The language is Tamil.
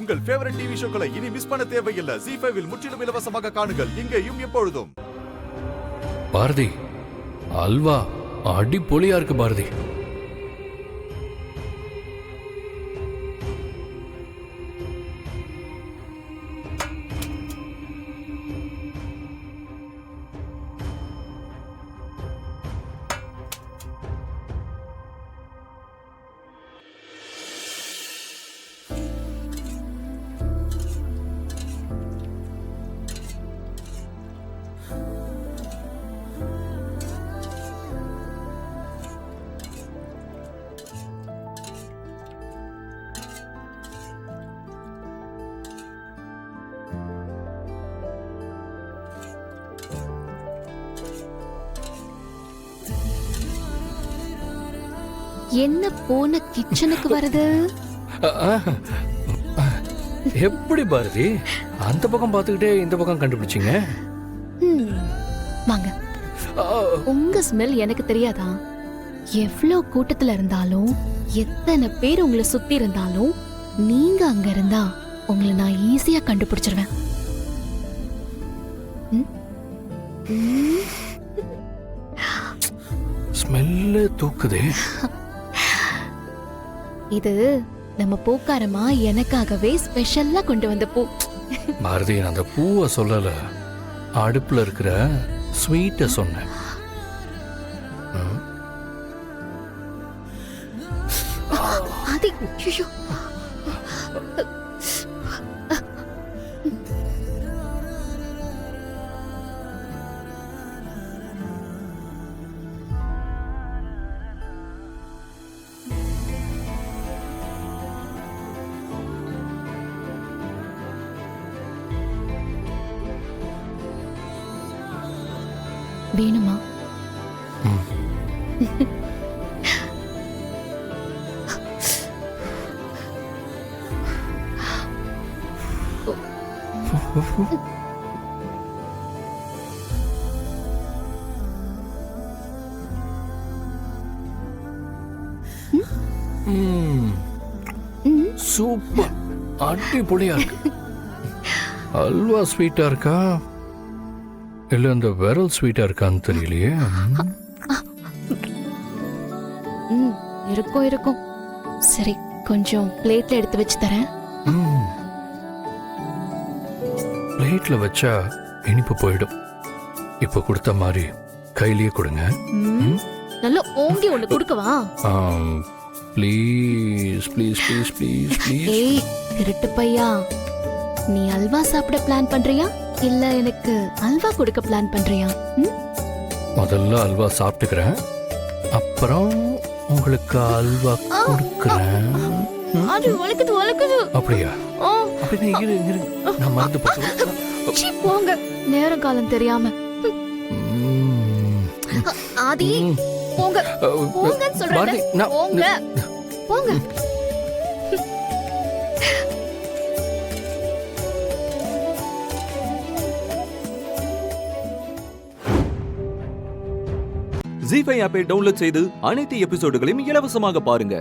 உங்கள் ஃபேவரட் டிவி ஷோக்களை இனி மிஸ் பண்ண தேவையில்லை. ZEE5 இல் முற்றிலும் இலவசமாக காணுங்கள், இங்கேயும் எப்பொழுதும். பாரதி, அல்வா அடிப்பொலியா இருக்கு பாரதி. என்ன போன கிச்சனுக்கு வருது? எப்படி பாரதி அந்த பக்கம் பார்த்துக்கிட்டே இந்த பக்கம் கண்டுபிடிச்சிங்க? வாங்க. உங்க ஸ்மெல் எனக்கு தெரியாதா? எவ்வளவு கூட்டத்துல இருந்தாலும், எத்தனை பேர் உங்களை சுத்தி இருந்தாலும், நீங்க அங்க இருந்தா உங்களை நான் ஈஸியா கண்டுபிடிச்சிருவேன். ஸ்மெல்ல தூக்குதே. இது நம்ம பூக்காரமா எனக்காகவே ஸ்பெஷலா கொண்டு வந்த பூ. பாரதி, நான் அந்த பூவை சொல்லல, அடுப்புல இருக்கிற ஸ்வீட்ட சொன்னேன். அது ஐயோ. வேணுமா? சூப்பர், அடிப்பொலியா இருக்கு. அல்வா ஸ்வீட்டா இருக்கா இல்ல அந்த விரல் ஸ்வீட்டா இருக்கான்னு தெரியலையே. இருக்கும் இருக்கும். சரி, கொஞ்சம் பிளேட்ல எடுத்து வச்சு தரேன். பிளேட்ல வச்சா இனிப்பு போயிடும். இப்ப கொடுத்த மாதிரி கையிலேயே கொடுங்க. நல்லா ஓங்கி ஒண்ணு கொடுக்கவா? Please please please please please. ஏய் திருட்டு பையா, நீ அல்வா சாப்பிட பிளான் பண்றியா இல்ல எனக்கு அல்வா கொடுக்க பிளான் பண்றியா? முதல்ல அல்வா சாப்பிட்டுக்கிறேன், அப்புறம் உங்களுக்கு அல்வா கொடுக்கிறேன். அது வலிக்குது வலிக்குது. அப்படியா? அப்படியே இரு இரு, நான் மறந்து போறேன். சீ போங்க, நேரம் காலம் தெரியாம. ஆதி போங்க போங்கன்னு சொல்றேன். போங்க போங்க. ZEE5 ஆப்பை டவுன்லோட் செய்து அனைத்து எபிசோடுகளையும் இலவசமாக பாருங்க.